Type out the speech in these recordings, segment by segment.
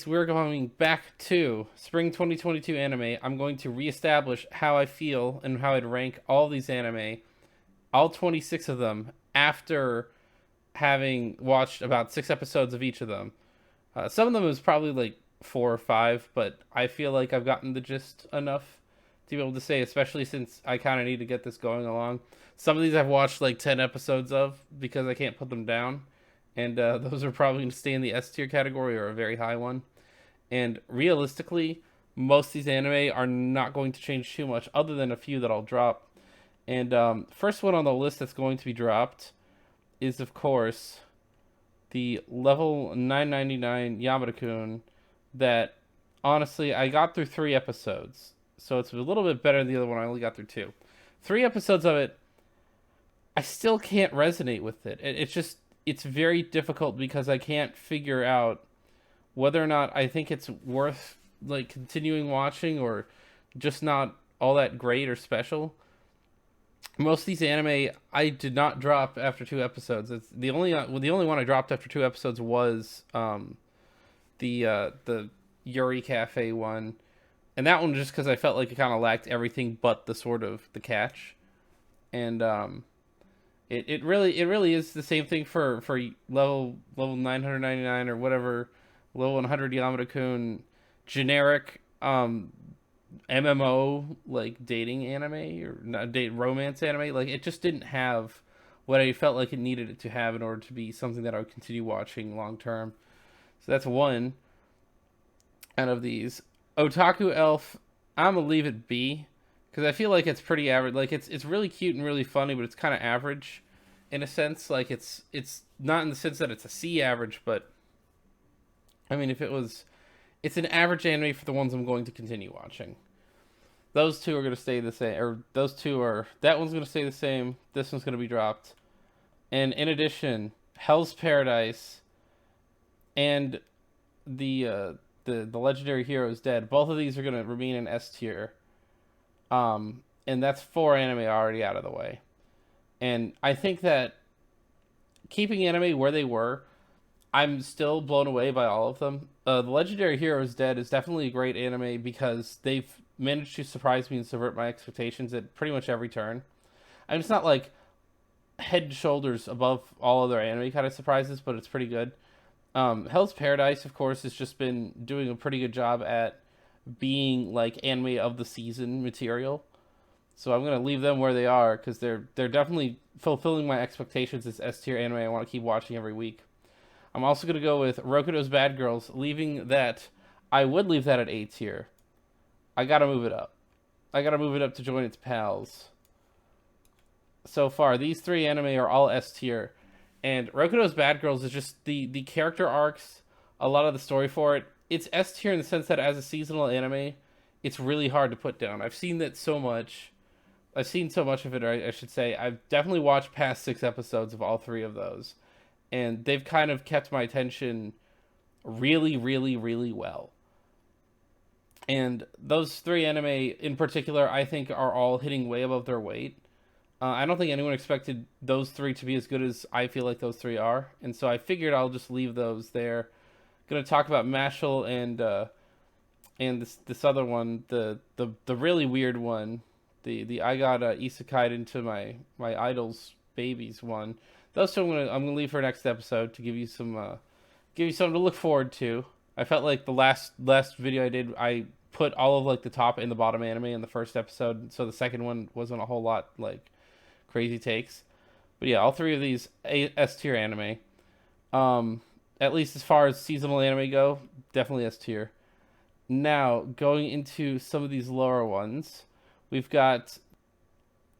we're going back to spring 2022 anime. I'm going to reestablish how I feel and how I'd rank all these anime, all 26 of them, after having watched about 6 episodes of each of them. Some of them was probably like 4 or 5, but I feel like I've gotten the gist enough to be able to say, especially since I kind of need to get this going along. Some of these I've watched like 10 episodes of because I can't put them down. And those are probably going to stay in the S tier category or a very high one. And realistically, most of these anime are not going to change too much, other than a few that I'll drop. And first one on the list that's going to be dropped is, of course, the level 999 Yamada-kun that, honestly, I got through 3 episodes. So it's a little bit better than the other one. I only got through 2. 3 episodes of it, I still can't resonate with it. It's just, it's very difficult because I can't figure out whether or not I think it's worth like continuing watching or just not all that great or special. Most of these anime I did not drop after 2 episodes. It's the only one I dropped after 2 episodes was the Yuri Cafe one, and that one just because I felt like it kind of lacked everything but the sort of the catch, and it really is the same thing for level 999 or whatever, level 100 Yamada-kun, generic MMO like dating anime or not date romance anime. Like it just didn't have what I felt like it needed it to have in order to be something that I would continue watching long term. So that's one out of these. Otaku Elf, I'm gonna leave it be because I feel like it's pretty average. Like it's really cute and really funny, but it's kind of average in a sense. Like it's not in the sense that it's a C average, but I mean if it was, it's an average anime for the ones I'm going to continue watching. Those two are going to stay the same, or those two are, that one's going to stay the same. This one's going to be dropped. And in addition, Hell's Paradise and the Legendary Hero is Dead. Both of these are going to remain in S tier. And that's 4 anime already out of the way. And I think that keeping anime where they were, I'm still blown away by all of them. The Legendary Hero is Dead is definitely a great anime because they've managed to surprise me and subvert my expectations at pretty much every turn. I mean, it's not like head and shoulders above all other anime kind of surprises, but it's pretty good. Hell's Paradise, of course, has just been doing a pretty good job at being like anime of the season material. So I'm gonna leave them where they are because they're definitely fulfilling my expectations as S tier anime I want to keep watching every week. I'm also going to go with Rokudo's Bad Girls, leaving that. I would leave that at A tier. I got to move it up. I got to move it up to join its pals. So far, these 3 anime are all S tier. And Rokudo's Bad Girls is just the character arcs, a lot of the story for it. It's S tier in the sense that as a seasonal anime, it's really hard to put down. I've seen that so much. I've seen so much of it, or I should say, I've definitely watched past 6 episodes of all 3 of those, and they've kind of kept my attention really, really, really well. And those 3 anime in particular, I think, are all hitting way above their weight. I don't think anyone expected those 3 to be as good as I feel like those 3 are, and so I figured I'll just leave those there. Gonna talk about Mashal and this other one, the really weird one, the I got isekai into my idol's babies one. Those two I'm gonna leave for next episode to give you something to look forward to. I felt like the last video I did, I put all of like the top and the bottom anime in the first episode, so the second one wasn't a whole lot like crazy takes. But yeah, all 3 of these S tier anime. At least as far as seasonal anime go, definitely S tier. Now going into some of these lower ones, we've got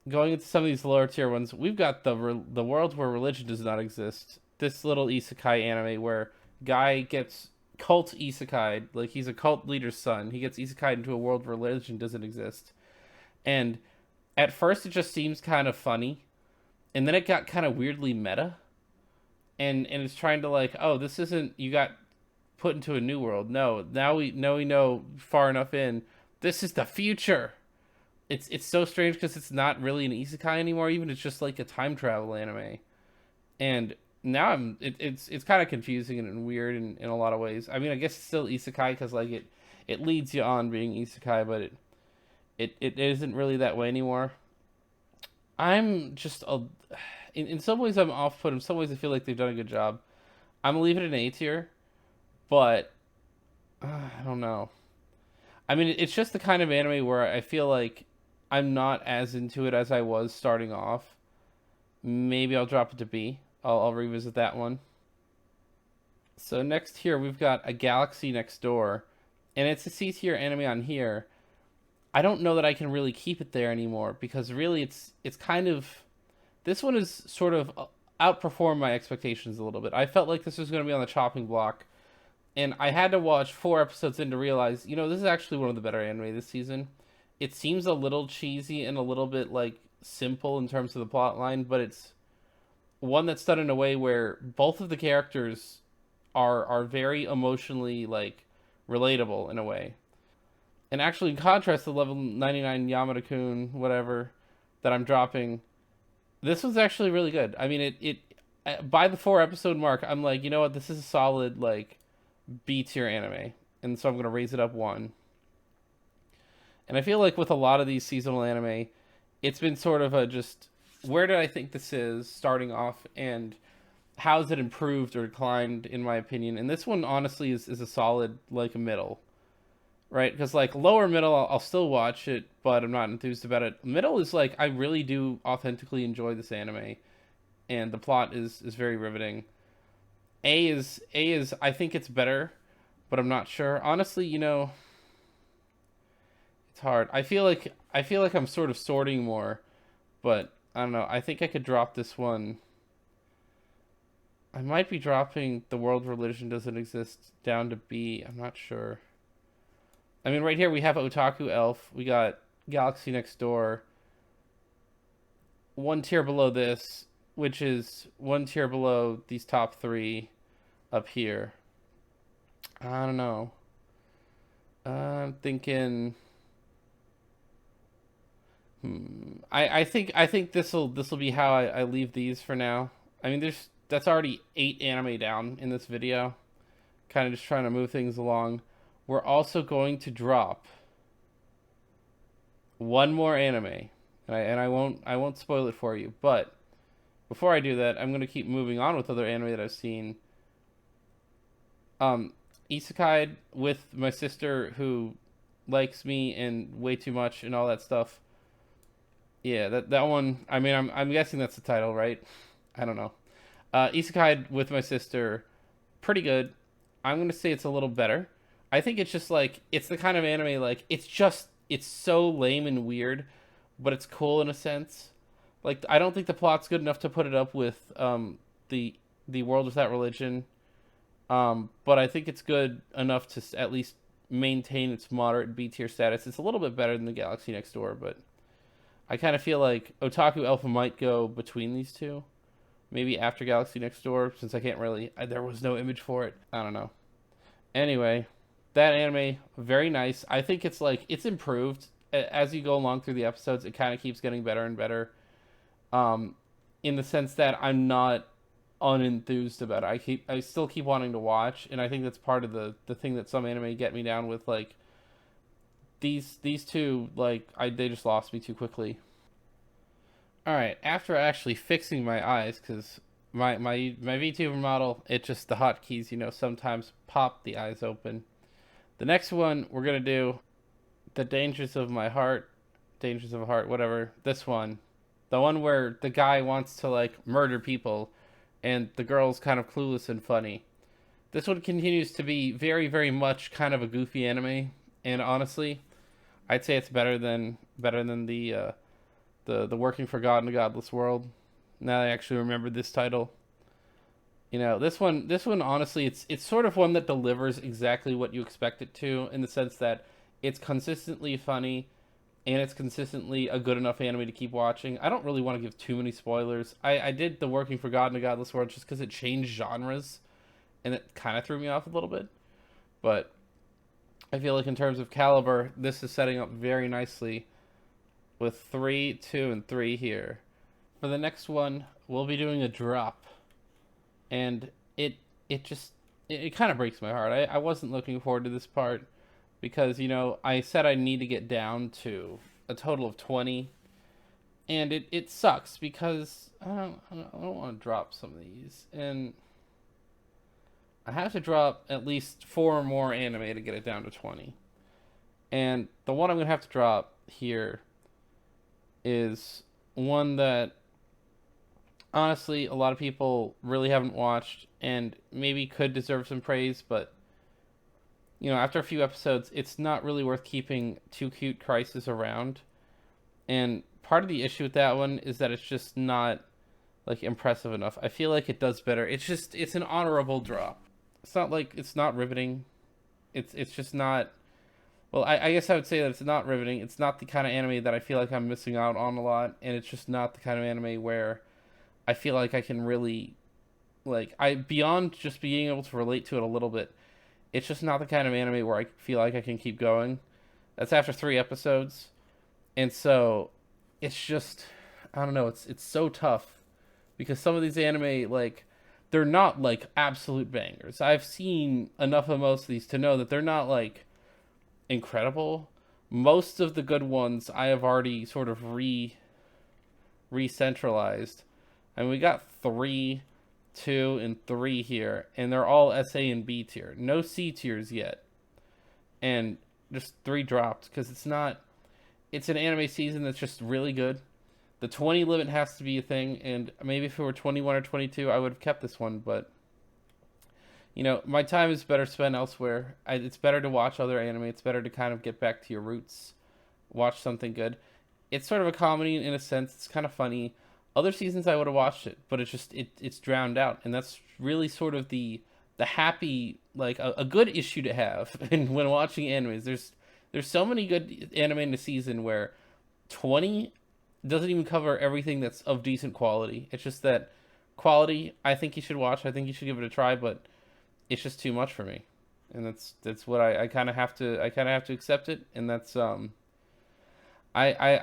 going into some of these lower tier ones. We've got the world where religion does not exist. This little isekai anime where guy gets cult isekai, like he's a cult leader's son. He gets isekai into a world where religion doesn't exist. And at first it just seems kind of funny, and then it got kind of weirdly meta. And it's trying to like, oh, this isn't, you got put into a new world. No, now we know far enough in. This is the future. It's so strange because it's not really an isekai anymore. Even it's just like a time travel anime. And now it's kind of confusing and weird in a lot of ways. I mean, I guess it's still isekai because like it leads you on being isekai, but it isn't really that way anymore. I'm just a in some ways I'm off put. In some ways I feel like they've done a good job. I'm gonna leave it an A tier, but I don't know. I mean, it's just the kind of anime where I feel like I'm not as into it as I was starting off. Maybe I'll drop it to B. I'll revisit that one. So next here we've got A Galaxy Next Door, and it's a C tier anime on here. I don't know that I can really keep it there anymore because really it's kind of this one is sort of outperformed my expectations a little bit. I felt like this was going to be on the chopping block, and I had to watch 4 episodes in to realize, this is actually one of the better anime this season. It seems a little cheesy and a little bit like simple in terms of the plot line, but it's one that's done in a way where both of the characters are very emotionally like relatable in a way. And actually, in contrast to level 99 Yamada-kun, whatever, that I'm dropping, this was actually really good. I mean, by the 4 episode mark, I'm like, you know what, this is a solid like B tier anime, and so I'm gonna raise it up one. And I feel like with a lot of these seasonal anime, it's been sort of a just where did I think this is starting off, and how's it improved or declined in my opinion. And this one honestly is a solid like a middle, right? Because like lower middle, I'll still watch it, but I'm not enthused about it. Middle is like I really do authentically enjoy this anime, and the plot is very riveting. A is I think it's better, but I'm not sure. Honestly, it's hard. I feel like I'm sort of sorting more, but I don't know. I think I could drop this one. I might be dropping The World Religion Doesn't Exist down to B. I'm not sure. I mean, right here we have Otaku Elf. We got Galaxy Next Door. One tier below this, which is one tier below these top three up here. I don't know. I'm thinking. I think this will be how I leave these for now. I mean, that's already 8 anime down in this video. Kind of just trying to move things along. We're also going to drop one more anime, and I won't spoil it for you. But before I do that, I'm going to keep moving on with other anime that I've seen. Um, Isekai with my sister who likes me and way too much and all that stuff. Yeah, that one. I mean, I'm guessing that's the title, right? I don't know. Isekai with my sister, pretty good. I'm gonna say it's a little better. I think it's just like it's the kind of anime like it's so lame and weird, but it's cool in a sense. Like I don't think the plot's good enough to put it up with the World Without Religion, but I think it's good enough to at least maintain its moderate B tier status. It's a little bit better than the Galaxy Next Door, but I kind of feel like Otaku Alpha might go between these two. Maybe after Galaxy Next Door, since I can't really. There was no image for it. I don't know. Anyway, that anime, very nice. I think it's like, it's improved. As you go along through the episodes, it kind of keeps getting better and better. Um, in the sense that I'm not unenthused about it. I still keep wanting to watch, and I think that's part of the thing that some anime get me down with. Like, these two, like, they just lost me too quickly. Alright, after actually fixing my eyes, because my VTuber model, it just, the hotkeys, sometimes pop the eyes open. The next one we're going to do, The Dangers of My Heart, Dangers of a Heart, whatever, this one. The one where the guy wants to, like, murder people, and the girl's kind of clueless and funny. This one continues to be very, very much kind of a goofy anime, and honestly, I'd say it's better than the Working for God in a Godless World. Now I actually remember this title. This one honestly, it's sort of one that delivers exactly what you expect it to, in the sense that it's consistently funny and it's consistently a good enough anime to keep watching. I don't really want to give too many spoilers. I did the Working for God in a Godless World just because it changed genres and it kind of threw me off a little bit. But I feel like in terms of caliber, this is setting up very nicely with 3, 2, and 3 here. For the next one, we'll be doing a drop. and it just it kind of breaks my heart. I wasn't looking forward to this part because I said I need to get down to a total of 20, and it sucks because I don't want to drop some of these, and I have to drop at least 4 more anime to get it down to 20. And the one I'm gonna have to drop here is one that honestly a lot of people really haven't watched and maybe could deserve some praise, but after a few episodes, it's not really worth keeping Too Cute Crisis around. And part of the issue with that one is that it's just not like impressive enough. I feel like it does better. It's an honorable drop. It's not like it's not riveting. It's just not. Well, I guess I would say that it's not riveting. It's not the kind of anime that I feel like I'm missing out on a lot, and it's just not the kind of anime where I feel like I can really, like, I beyond just being able to relate to it a little bit. It's just not the kind of anime where I feel like I can keep going. That's after 3 episodes, and so it's just I don't know. It's so tough because some of these anime, like, they're not like absolute bangers. I've seen enough of most of these to know that they're not like incredible. Most of the good ones I have already sort of re-centralized, and we got 3, 2, and 3 here, and they're all SA and B tier. No C tiers yet, and just 3 dropped because it's not. It's an anime season that's just really good. The 20 limit has to be a thing, and maybe if it were 21 or 22, I would have kept this one, but my time is better spent elsewhere. It's better to watch other anime. It's better to kind of get back to your roots, watch something good. It's sort of a comedy in a sense. It's kind of funny. Other seasons I would have watched it, but it's just it's drowned out, and that's really sort of the happy, like, a good issue to have. And when watching animes, there's so many good anime in the season where 20 doesn't even cover everything that's of decent quality. It's just that quality I think you should watch. I think you should give it a try, but it's just too much for me, and that's what I kind of have to accept it, and that's I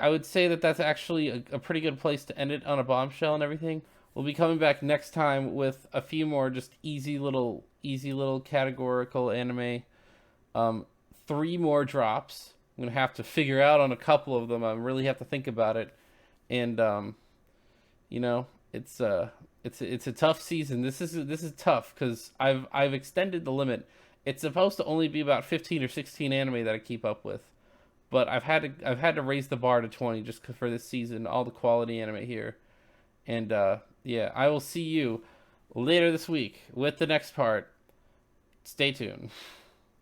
would say that that's actually a pretty good place to end it on a bombshell and everything. We'll be coming back next time with a few more just easy little categorical anime. 3 more drops. I'm gonna have to figure out on a couple of them. I really have to think about it, and you know, it's a tough season. This is tough because I've extended the limit. It's supposed to only be about 15 or 16 anime that I keep up with, but I've had to raise the bar to 20 just for this season. All the quality anime here, and yeah, I will see you later this week with the next part. Stay tuned.